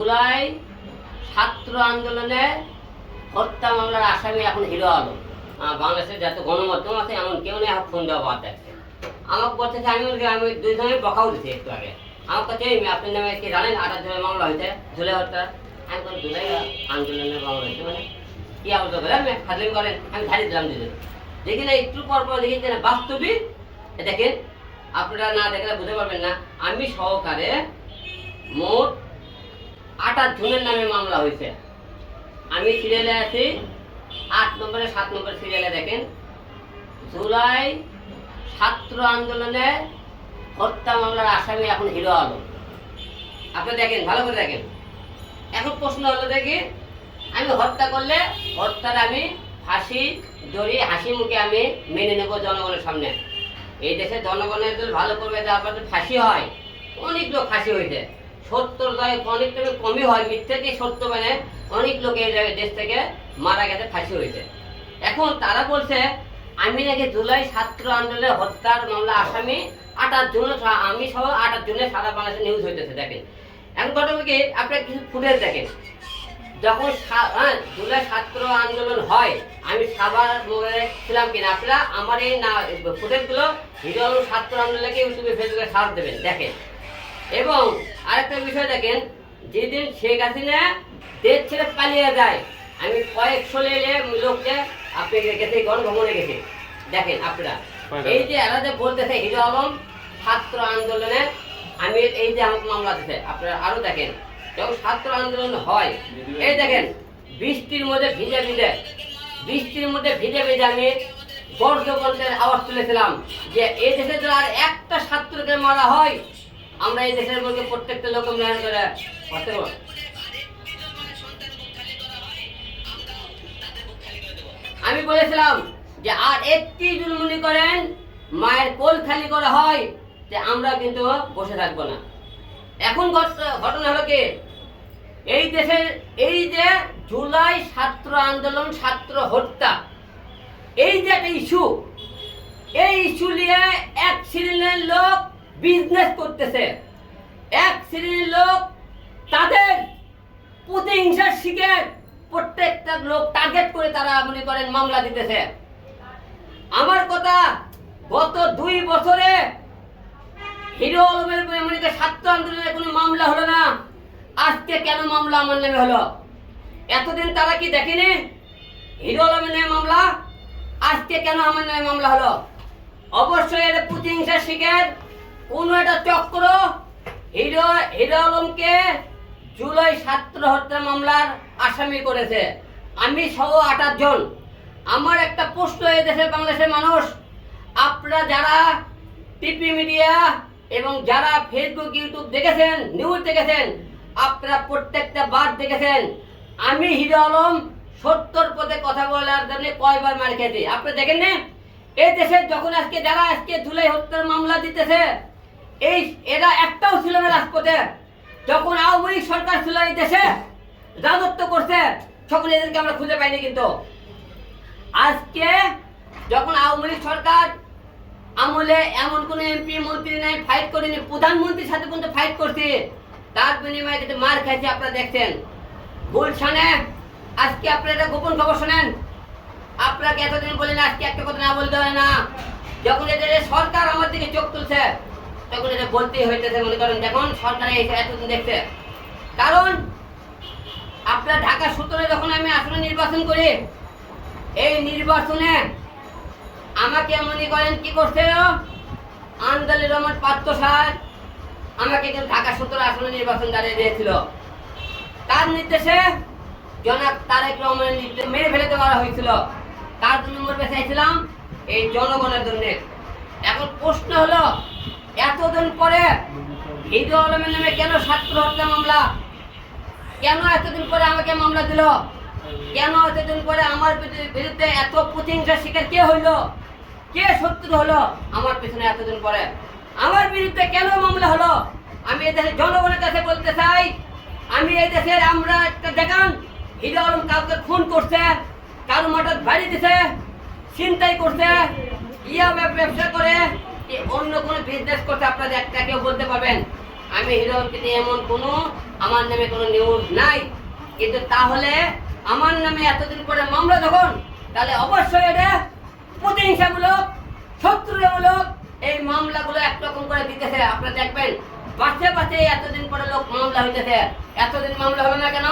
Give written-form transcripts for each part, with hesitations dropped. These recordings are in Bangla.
জুলাই ছাত্র আন্দোলনে হত্যা মামলার আসামি এখন হিরো আলম। বাংলাদেশের যত গণমাধ্যম আছে এমন কেউ নেই ফোন দেওয়া বাদ দেখছে। আমাকে বলতেছে আমি দুইজনে বকাও দিচ্ছি একটু আগে। আমার কাছে আপনার নামে কি জানেন 28 জনের মামলা হয়েছে জুলাই হত্যা। আমি কোন জুলাই আন্দোলনের মামলা হয়েছে মানে কি আবদ্ধ করে আমি ফাজলিম করেন। আমি ধারি দিলাম দুজন দেখি না একটু পর পর দেখি না বাস্তবিক দেখেন। আপনারা না দেখলে বুঝতে পারবেন না। আমি সহকারে মোট 28 জনের নামে মামলা হয়েছে। আমি সিরিয়ালে আছি 8 নম্বরে 7 নম্বর সিরিয়ালে দেখেন জুলাই ছাত্র আন্দোলনে হত্যা মামলার আসামি এখন হিরো আলম। আপনি দেখেন ভালো করে দেখেন। এখন প্রশ্ন হলো দেখি আমি হত্যা করলে হত্যার আমি ফাঁসি দড়ি হাসি মুখে আমি মেনে নেব জনগণের সামনে। এই দেশে জনগণের যদি ভালো করবে আপনাদের ফাঁসি হয়। অনেক লোক ফাঁসি হয়েছে 70 অনেক কমই হয় মিথ্যে দিয়ে সত্য মানে অনেক লোক এই দেশ থেকে মারা গেছে ফাঁসি হয়েছে। এখন তারা বলছে আমি নাকি জুলাই ছাত্র আন্দোলনের হত্যার মামলা আসামি 28 জন, আমি সহ 28 জনের সারা বাংলাদেশে নিউজ হইতেছে দেখেন। এখন ঘটনা কি আপনারা কিছু ফুটেজ দেখেন। যখন জুলাই ছাত্র আন্দোলন হয় আমি সাবার মোবাইলে ছিলাম কিনা আপনারা আমার এই না ফুটেজগুলো হিরো আলম ছাত্র আন্দোলনকে ইউটিউবে ফেসবুকে সার্চ দেবেন দেখেন। এবং আরেকটা বিষয় দেখেন যেদিন শেখ হাসিনা দেশ ছেড়ে পালিয়ে যায় আমি কয়েকশো লোককে আপনি গেছে গণভবনে গেছে দেখেন আপনারা। এই যে এরা যে বলতেছে হিরো আলম ছাত্র আন্দোলনে আমি এই যে আমাকে মামলা দিতে আপনারা আরো দেখেন। যখন ছাত্র আন্দোলন হয় এই দেখেন বৃষ্টির মধ্যে ভিজে ভিজে আমি গর্জগন্ডের আওয়াজ তুলেছিলাম যে এই দেশে যদি আর একটা ছাত্রকে মারা হয় আমরা এই দেশের মধ্যে প্রত্যেকটা লোক মেহনত করে করতে পারবো। আমি বলেছিলাম যে আর একটি জুলমুনি করেন মায়ের কোল খালি করা হয় যে আমরা কিন্তু বসে থাকবো না। এখন ঘটনা হলো কি এই দেশের এই যে জুলাই ছাত্র আন্দোলন ছাত্র হত্যা এই যে একটা ইস্যু এই ইস্যু নিয়ে এক শ্রেণীর লোক বিজনেস করতেছে। এক শ্রেণীর লোক তাদের প্রতিহিংসার শিকার প্রত্যেকটা লোক টার্গেট করে তারা মনে করেন মামলা দিতেছে। আমার কথা গত 2 বছরে হিরো আলমের মনে করেন ছাত্র আন্দোলনের কোনো মামলা হলো না। আজকে কেন মামলা আমার নামে হলো? এতদিন তারা কি দেখেনি হিরো আলমের নামে মামলা? আজকে কেন আমার নামে মামলা হলো? অবশ্যই এটা প্রতিহিংসার শিকার কোন একটা চক্র হিরো আলমকে জুলাই ছাত্র হত্যা মামলার আসামি করেছে। আমি সহ 28 জন। আমার একটা প্রশ্ন এই দেশের বাংলাদেশের মানুষ আপনারা যারা টিভি মিডিয়া এবং যারা ফেসবুক ইউটিউব দেখেছেন নিউজ দেখেছেন আপনারা প্রত্যেকটা বার দেখেছেন আমি হিরো আলম 70 পদে কথা বলার জন্য কয়বার মার খেয়েছি আপনি দেখেন না? এই দেশে যখন আজকে যারা আজকে জুলাই হত্যার মামলা দিতেছে এই এরা একটাও ছিল না রাজপথে। যখন আওয়ামী লীগ সরকার ছিল এই দেশে রাজত্ব করছে তখন এদেরকে আমরা খুঁজে পাইনি। কিন্তু আজকে যখন আওয়ামী লীগ সরকার আমলে এমন কোন এমপি মন্ত্রী নাই ফাইট করেনি, প্রধানমন্ত্রীর সাথে কিন্তু ফাইট করছে তার বিনিময়ে কিন্তু মার খাইছে আপনারা দেখছেন। গুলশানে আজকে আপনারা এটা গোপন খবর শোনেন আপনাকে এতদিন বলেন আজকে একটা কথা না বলতে হয় না। যখন এদের সরকার আমার দিকে চোখ তুলছে তখন এটা বলতেই হইতেছে মনে করেন দেখুন সরকার এতদিন দেখছে। কারণ আপনার ঢাকা 17 যখন আমি আসলে নির্বাচন করি এই নির্বাচনে আমাকে মনে করেন কি করছে আন্দোলনের রহমান পাত্র সাহেব আমাকে কিন্তু ঢাকা 17 আসনে নির্বাচন দাঁড়িয়ে দিয়েছিল। তার নির্দেশে জনাব তারেক রহমানের নির্দেশে মেরে ফেলে দেওয়া হয়েছিল। তার জন্য মরবে চাইছিলাম এই জনগণের জন্য। এখন প্রশ্ন হলো এতদিন পরে হিরো আলমের নামে কেন ছাত্র হত্যা মামলা? কেন এতদিন পরে আমাকে মামলা দিল? কেন এতদিন পরে আমার বিরুদ্ধে এত প্রতিহিংসার শিকার কে হইলো? কে শত্রু হলো আমার পেছনে? এতদিন পরে আমার বিরুদ্ধে কেন মামলা হলো? আমি এই দেশের জনগণের কাছে বলতে চাই আমি এই দেশের আমরা একটা দেখান হিরো আলম কাউকে খুন করছে, কারো মাথার বাড়ি দিছে, ছিনতাই করছে, ব্যবসা করে অন্য কোনো বিজনেস করছে আপনাদের একটা কেউ বলতে পারবেন? আমি হিরো আলমকে নিয়ে এমন কোনো আমার নামে কোনো নিউজ নাই। কিন্তু তাহলে আমার নামে এতদিন পরে মামলা যখন, তাহলে অবশ্যই এটা প্রতিহিংসামূলক, শত্রুতামূলক এই মামলাগুলো একরকম করে দিতেছে। আপনারা দেখবেন পাশে পাশে এতদিন পরে লোক মামলা হইতেছে। এতদিন মামলা হলো না কেন?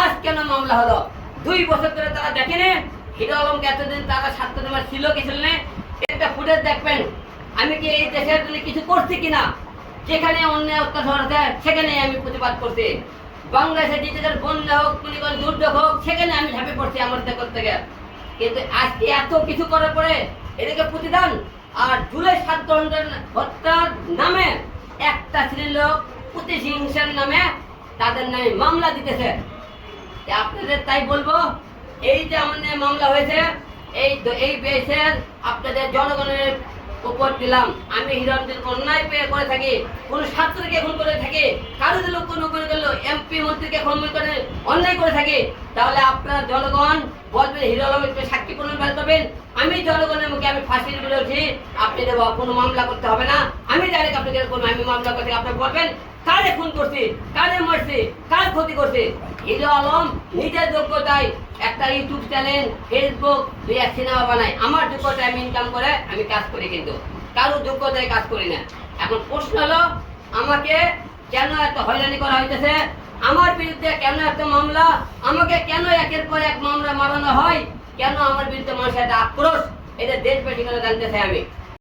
আজ কেন মামলা হলো? 2 বছর ধরে তারা দেখেনি হিরো আলমকে এতদিন তারা স্বার্থ ছিল কি ছিল না। একটা ফুটেজ দেখবেন, আমি কি এই দেশের জন্য কিছু করছি কিনা। যেখানে অন্যায় অত্যাচার হচ্ছে সেখানে আমি প্রতিবাদ করছি। বাংলাদেশে যে বন্যা হোক, দুর্যোগ হোক, সেখানে আমি ঝাঁপে পড়ছি আমার দেশ থেকে। কিন্তু আজকে এত কিছু করার পরে এদিকে প্রতিদান আর জুলাই 7 দণ্ডের হত্যার নামে একটা শ্রেণীর লোক প্রতিহিংসার নামে তাদের নামে মামলা দিতেছে। আপনাদের তাই বলবো, এই যে আমাদের মামলা হয়েছে, এই বেসের আপনাদের জনগণের উপর দিলাম। আমি হিরো আলম অন্যায় করে থাকি, কোন ছাত্রকে খুন করে থাকি, কারো লোক কোনো করে গেল, এমপি মন্ত্রীকে খুন করে অন্যায় করে থাকি, তাহলে আপনার জনগণ বলবেন হিরো আলমকে সাক্ষী প্রমাণ পাবেন। আমি জনগণের মুখে আমি ফাঁসির বলেছি, আপনি দেব কোনো মামলা করতে হবে না। আমি ডাইরেক্ট আপনাকে আমি মামলা করতে আপনি বলবেন কারে খুন করছি, কারে মারছি, কার ক্ষতি করছে। হিরো আলম নিজের যোগ্যতায় একটা ইউটিউব চ্যানেল, ফেসবুক, 2 সিনেমা বানায়। আমার যোগ্যতায় আমি ইনকাম করে আমি কাজ করি, কিন্তু কারো যোগ্যতায় কাজ করি না। এখন প্রশ্ন হলো, আমাকে কেন এত হয়রানি করা হইতেছে? আমার বিরুদ্ধে কেন এত মামলা? আমাকে কেন একের পর এক মামলা মারানো হয়? কেন আমার বিরুদ্ধে মানুষের একটা আক্রোশ? এটা দেশবাসী কেন জানতে চাই আমি।